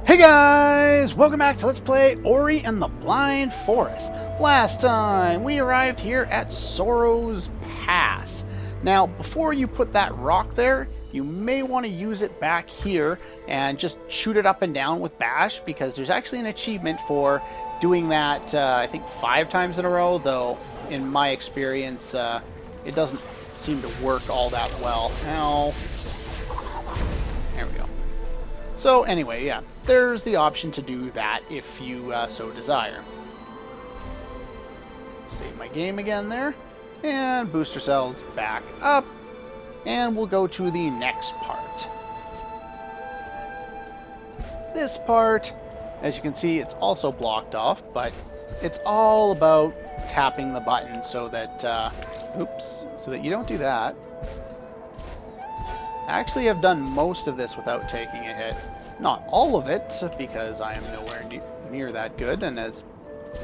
Hey guys! Welcome back to Let's Play Ori and the Blind Forest. Last time, we arrived here at Sorrow's Pass. Now, before you put that rock there, you may want to use it back here and just shoot it up and down with Bash, because there's actually an achievement for doing that, I think 5 times in a row, though in my experience, it doesn't seem to work all that well. Now, there we go. So anyway, yeah, there's the option to do that if you so desire. Save my game again there, and boost ourselves back up, and we'll go to the next part. This part, as you can see, it's also blocked off, but it's all about tapping the button so that, so that you don't do that. I actually have done most of this without taking a hit. Not all of it, because I am nowhere near that good, and as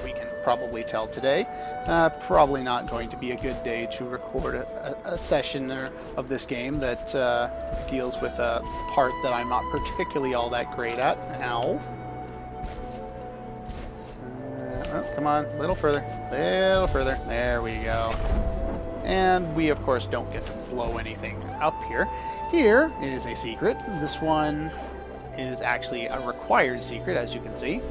we can probably tell today, probably not going to be a good day to record a session of this game that deals with a part that I'm not particularly all that great at. Ow. Oh, come on, a little further, little further. There we go. And we, of course, don't get to blow anything up here. Here is a secret. This one is actually a required secret, as you can see.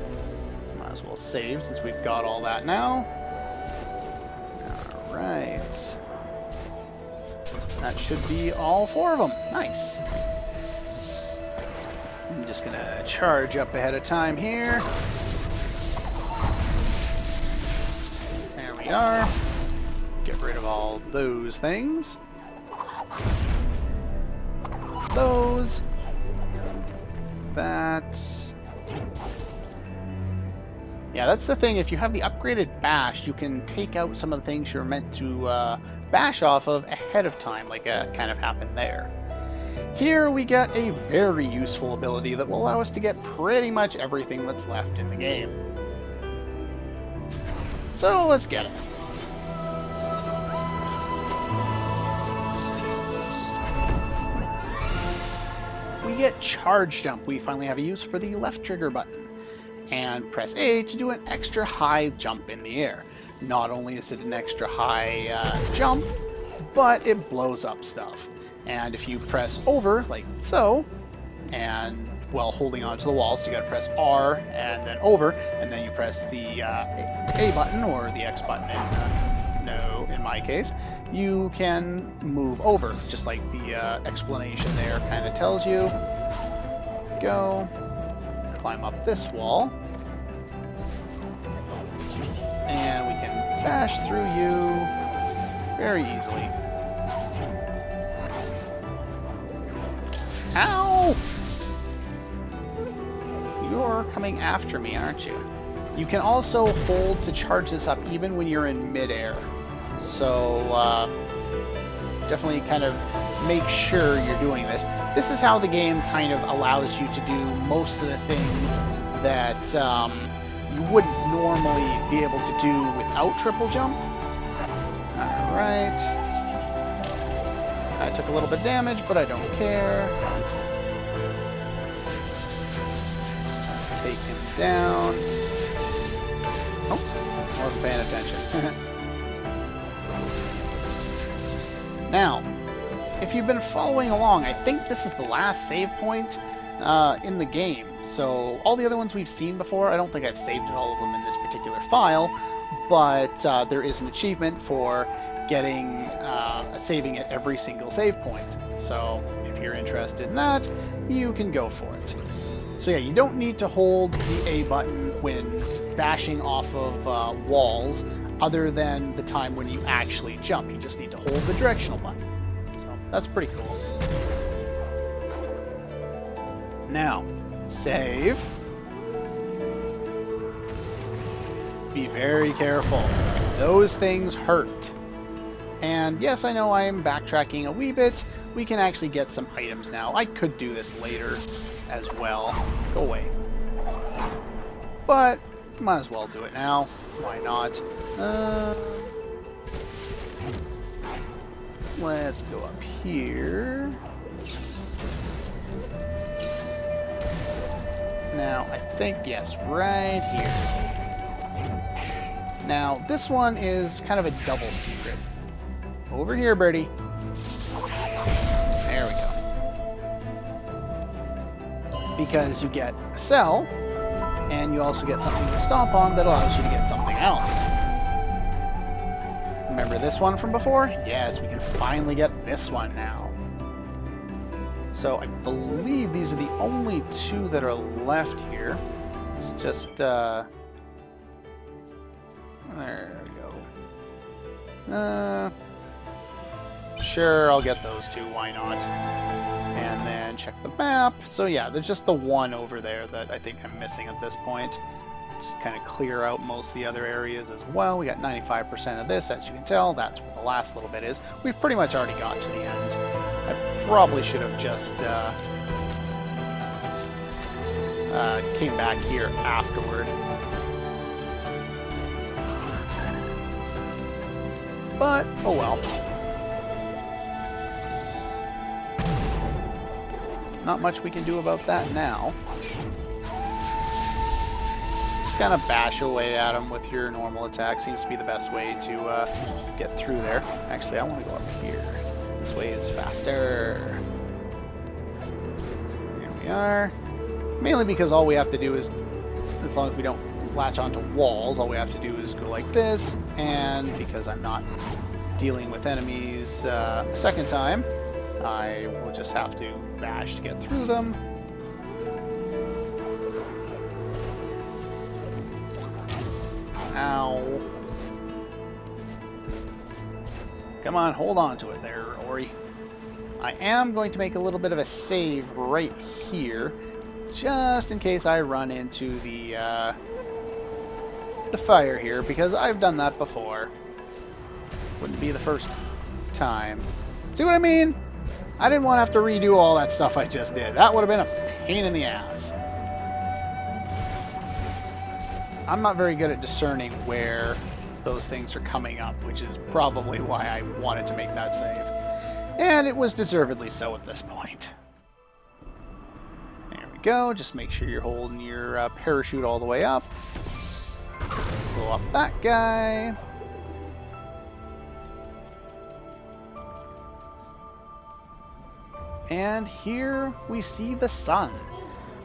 Might as well save since we've got all that now. Alright. That should be all 4 of them. Nice. I'm just going to charge up ahead of time here. There we are. Get rid of all those things. Those. That. Yeah, that's the thing. If you have the upgraded bash, you can take out some of the things you're meant to bash off of ahead of time, like kind of happened there. Here we get a very useful ability that will allow us to get pretty much everything that's left in the game. So let's get it. We get charge jump. We finally have a use for the left trigger button. And press A to do an extra high jump in the air. Not only is it an extra high jump, but it blows up stuff. And if you press over, like so, and while holding onto the walls, you gotta press R and then over, and then you press the A button or the X button in my case, you can move over, just like the explanation there kind of tells you. Go, climb up this wall, and we can bash through you very easily. Ow! You're coming after me, aren't you? You can also hold to charge this up even when you're in midair. So definitely kind of make sure you're doing this. This is how the game kind of allows you to do most of the things that you wouldn't normally be able to do without triple jump. Alright. I took a little bit of damage, but I don't care. Take him down. Oh, I wasn't paying attention. Now, if you've been following along, I think this is the last save point in the game. So all the other ones we've seen before, I don't think I've saved all of them in this particular file, but there is an achievement for getting saving at every single save point. So if you're interested in that, you can go for it. So yeah, you don't need to hold the A button when bashing off of walls, other than the time when you actually jump. You just need to hold the directional button. So that's pretty cool. Now, save. Be very careful. Those things hurt. And yes, I know I am backtracking a wee bit. We can actually get some items now. I could do this later as well. Go away. But might as well do it now. Why not? Let's go up here. Now, I think, yes, right here. Now, this one is kind of a double secret. Over here, birdie. There we go. Because you get a cell, and you also get something to stomp on that allows you to get something else. Remember this one from before? Yes, we can finally get this one now. So I believe these are the only two that are left here. It's just, there we go. Sure, I'll get those two, why not? And then check the map. So yeah, there's just the one over there that I think I'm missing at this point. Just kind of clear out most of the other areas as well. We got 95% of this, as you can tell. That's what the last little bit is. We've pretty much already got to the end. I probably should have just came back here afterward. But, oh well. Not much we can do about that now. Just kind of bash away at them with your normal attack. Seems to be the best way to get through there. Actually, I want to go up here. This way is faster. Here we are. Mainly because all we have to do is, as long as we don't latch onto walls, all we have to do is go like this. And because I'm not dealing with enemies a second time, I will just have to bash to get through them. Ow. Come on, hold on to it there, Ori. I am going to make a little bit of a save right here, just in case I run into the fire here, because I've done that before. Wouldn't be the first time. See what I mean? I didn't want to have to redo all that stuff I just did. That would have been a pain in the ass. I'm not very good at discerning where those things are coming up, which is probably why I wanted to make that save. And it was deservedly so at this point. There we go. Just make sure you're holding your parachute all the way up. Blow up that guy. And here we see the sun.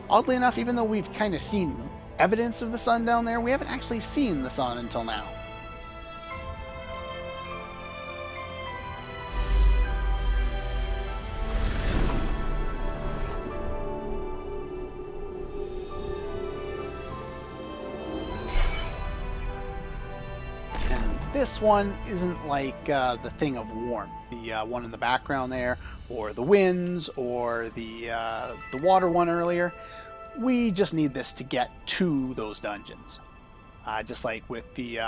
Oddly enough, even though we've kind of seen evidence of the sun down there, we haven't actually seen the sun until now. This one isn't like the thing of warmth, the one in the background there, or the winds, or the water one earlier. We just need this to get to those dungeons. Just like with the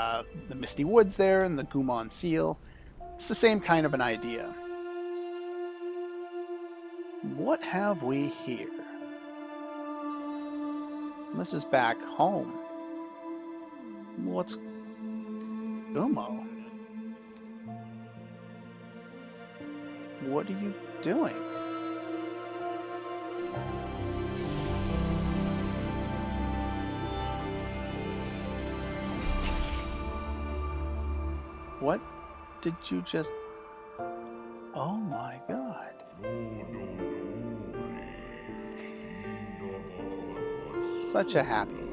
Misty Woods there and the Gumon Seal. It's the same kind of an idea. What have we here? This is back home. What's Gumo? What are you doing? What did you just... Oh my god. Such a happy moment.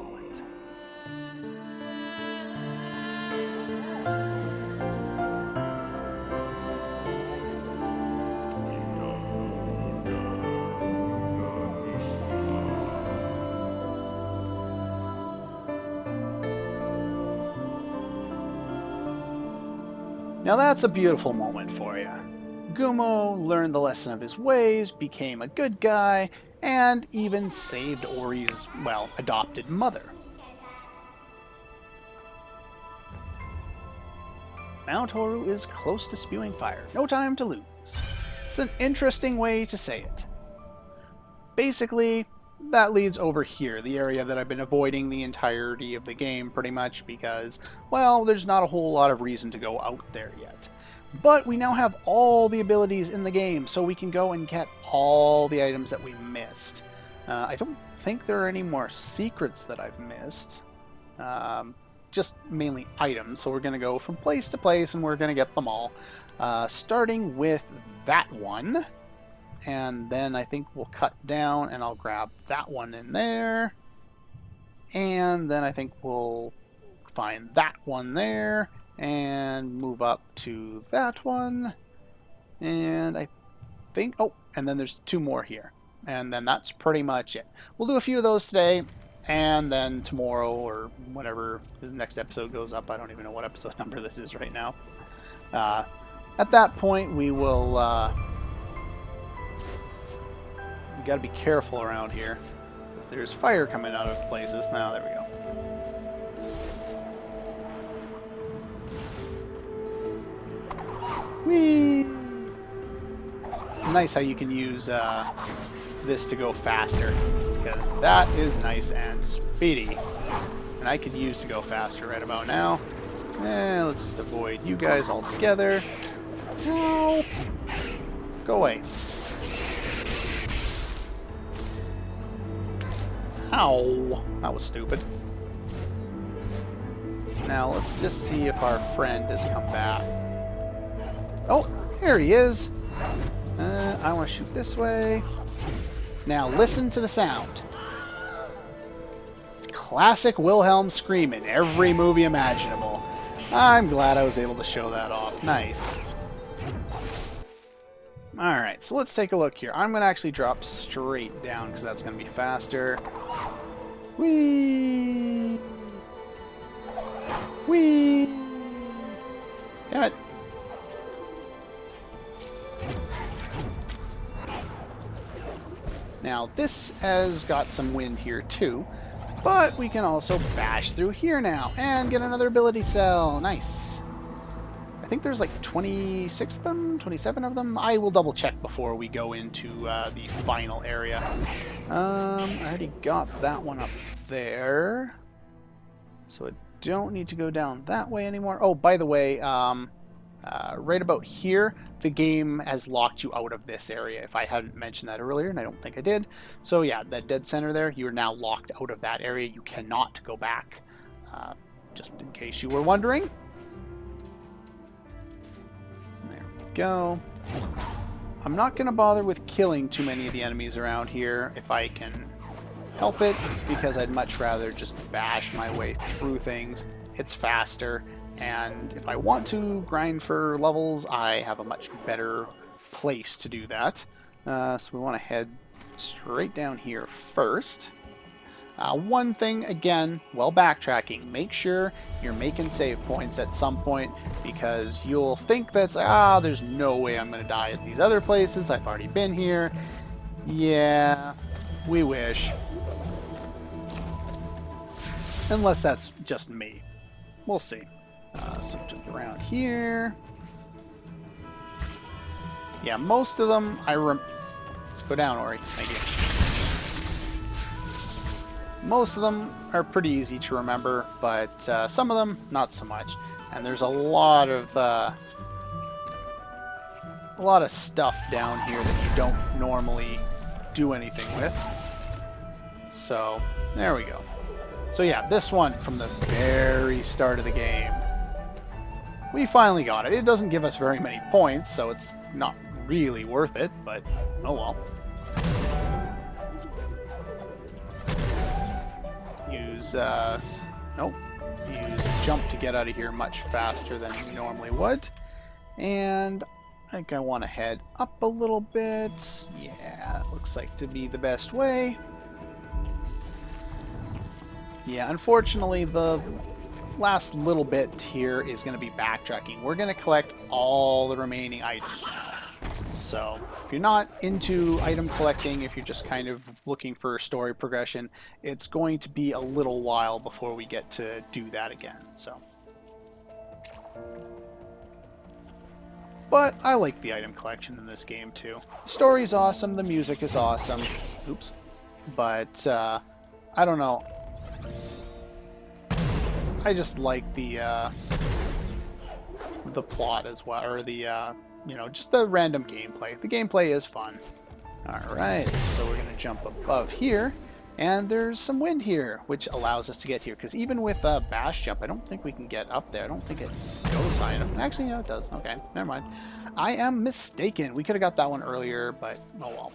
Now that's a beautiful moment for you. Gumo learned the lesson of his ways, became a good guy, and even saved Ori's, well, adopted mother. Mount Horu is close to spewing fire. No time to lose. It's an interesting way to say it. Basically, that leads over here, the area that I've been avoiding the entirety of the game pretty much because, well, there's not a whole lot of reason to go out there yet. But we now have all the abilities in the game, so we can go and get all the items that we missed. I don't think there are any more secrets that I've missed. Just mainly items, so we're going to go from place to place and we're going to get them all. Starting with that one, and then I think we'll cut down and I'll grab that one in there. And then I think we'll find that one there and move up to that one. And I think, oh, and then there's 2 more here. And then that's pretty much it. We'll do a few of those today, and then tomorrow or whenever the next episode goes up, I don't even know what episode number this is right now. At that point, we will... we gotta be careful around here, because there's fire coming out of places. Now, there we go. Whee! Nice how you can use this to go faster, because that is nice and speedy. And I could use to go faster right about now. Let's just avoid you guys altogether. No! Go away. Ow! That was stupid. Now let's just see if our friend has come back. Oh, here he is. I want to shoot this way. Now listen to the sound. Classic Wilhelm scream in every movie imaginable. I'm glad I was able to show that off. Nice. Alright, so let's take a look here. I'm going to actually drop straight down because that's going to be faster. Whee! Whee! Damn it. Now, this has got some wind here too, but we can also bash through here now and get another ability cell. Nice. I think there's like 26 of them, 27 of them. I will double check before we go into the final area. I already got that one up there, so I don't need to go down that way anymore. Oh, by the way, right about here, the game has locked you out of this area. If I hadn't mentioned that earlier, and I don't think I did. So yeah, that dead center there, you're now locked out of that area. You cannot go back, just in case you were wondering. There we go. I'm not going to bother with killing too many of the enemies around here if I can help it, because I'd much rather just bash my way through things. It's faster. And if I want to grind for levels, I have a much better place to do that. So we want to head straight down here first. One thing, again, while backtracking, make sure you're making save points at some point, because you'll think that's, there's no way I'm going to die at these other places. I've already been here. Yeah, we wish. Unless that's just me. We'll see. So jump around here. Yeah, most of them go down, Ori. Thank you. Most of them are pretty easy to remember, but some of them not so much. And there's a lot of stuff down here that you don't normally do anything with. So there we go. So yeah, this one from the very start of the game. We finally got it. It doesn't give us very many points, so it's not really worth it, but oh well. Use, nope. Use jump to get out of here much faster than we normally would. And I think I want to head up a little bit. Yeah, looks like to be the best way. Yeah, unfortunately, the last little bit here is going to be backtracking. We're going to collect all the remaining items now. So if you're not into item collecting, if you're just kind of looking for story progression, it's going to be a little while before we get to do that again. So, but I like the item collection in this game too. The story's awesome, the music is awesome. Oops. But I don't know. I just like the plot as well, or the you know, just the random gameplay. The gameplay is fun. All right, so we're gonna jump above here, And there's some wind here, which allows us to get here. Because even with a bash jump, I don't think we can get up there. I don't think it goes high enough. Actually, yeah, it does. Okay, never mind. I am mistaken. We could have got that one earlier, but oh well.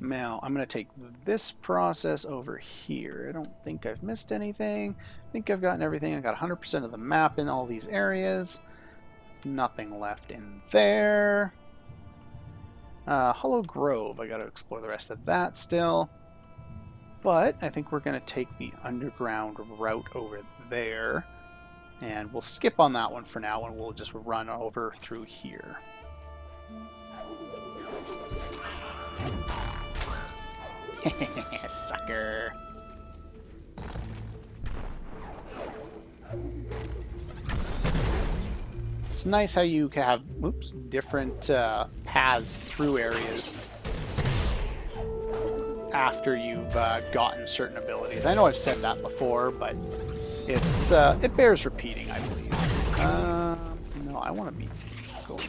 Now, I'm going to take this process over here. I don't think I've missed anything. I think I've gotten everything. I got 100% of the map in all these areas. There's nothing left in there. Hollow Grove, I got to explore the rest of that still. But I think we're going to take the underground route over there. And we'll skip on that one for now, and we'll just run over through here. Sucker. It's nice how you have different paths through areas after you've gotten certain abilities. I know I've said that before, but it bears repeating, I believe. No, I want to be going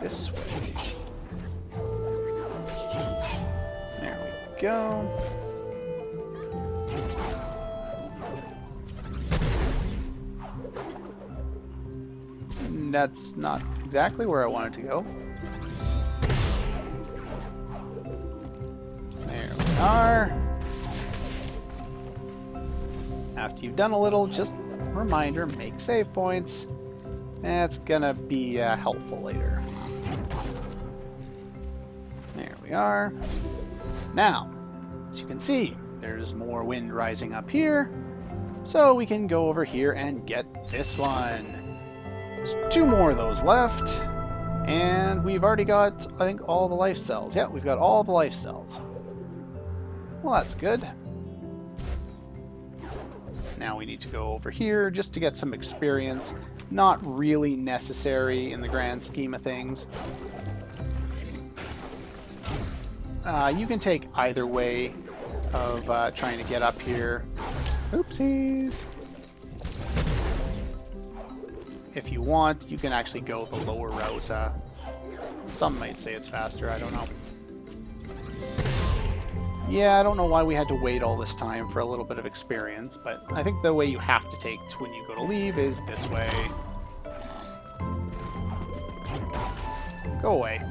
this way. There we go. That's not exactly where I wanted to go. There we are. After you've done a little, just a reminder, make save points. That's gonna be helpful later. There we are. Now, as you can see, there's more wind rising up here. So we can go over here and get this one. There's 2 more of those left, and we've already got, I think, all the life cells. Yeah, we've got all the life cells. Well, that's good. Now we need to go over here just to get some experience. Not really necessary in the grand scheme of things. You can take either way of trying to get up here. Oopsies! If you want, you can actually go the lower route. Some might say it's faster, I don't know. Yeah, I don't know why we had to wait all this time for a little bit of experience, but I think the way you have to take when you go to leave is this way. Go away.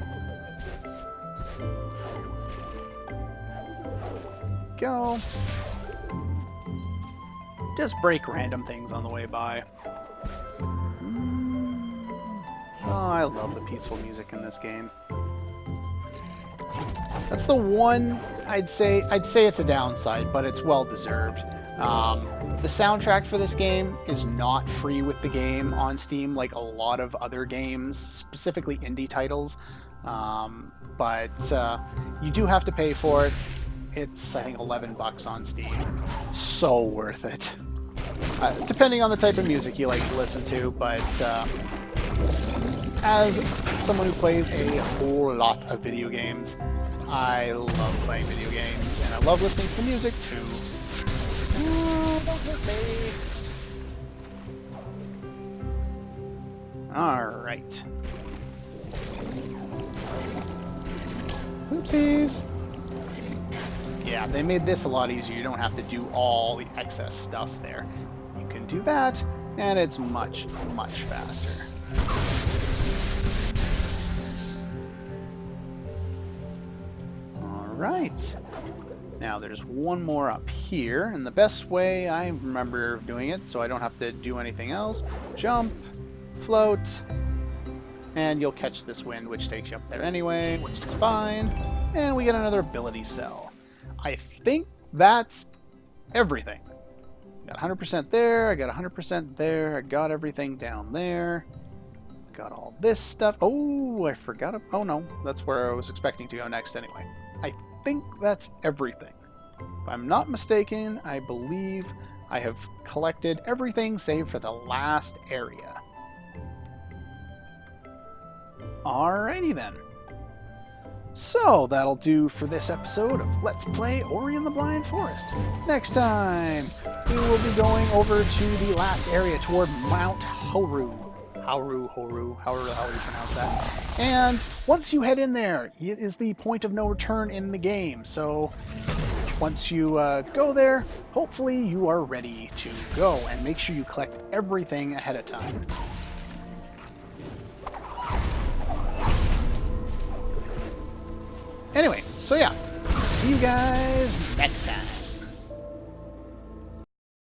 Go. Just break random things on the way by. Oh, I love the peaceful music in this game. That's the one I'd say it's a downside, but it's well deserved. The soundtrack for this game is not free with the game on Steam like a lot of other games, specifically indie titles. But you do have to pay for it. It's, I think, $11 on Steam. So worth it. Depending on the type of music you like to listen to, but as someone who plays a whole lot of video games, I love playing video games, and I love listening to the music too. Oh, don't hurt me. Alright. Oopsies. Yeah, they made this a lot easier. You don't have to do all the excess stuff there. You can do that, and it's much, much faster. Alright. Now there's one more up here, and the best way I remember doing it, so I don't have to do anything else, jump, float, and you'll catch this wind, which takes you up there anyway, which is fine. And we get another ability cell. I think that's everything. Got 100% there, I got 100% there, I got everything down there. Got all this stuff. Oh, I forgot. Oh no, that's where I was expecting to go next anyway. I think that's everything. If I'm not mistaken, I believe I have collected everything save for the last area. Alrighty then. So that'll do for this episode of Let's Play Ori and the Blind Forest. Next time, we will be going over to the last area toward Mount Horu. However the hell you pronounce that. And once you head in there, it is the point of no return in the game. So once you go there, hopefully you are ready to go, and make sure you collect everything ahead of time. Anyway, so yeah, see you guys next time.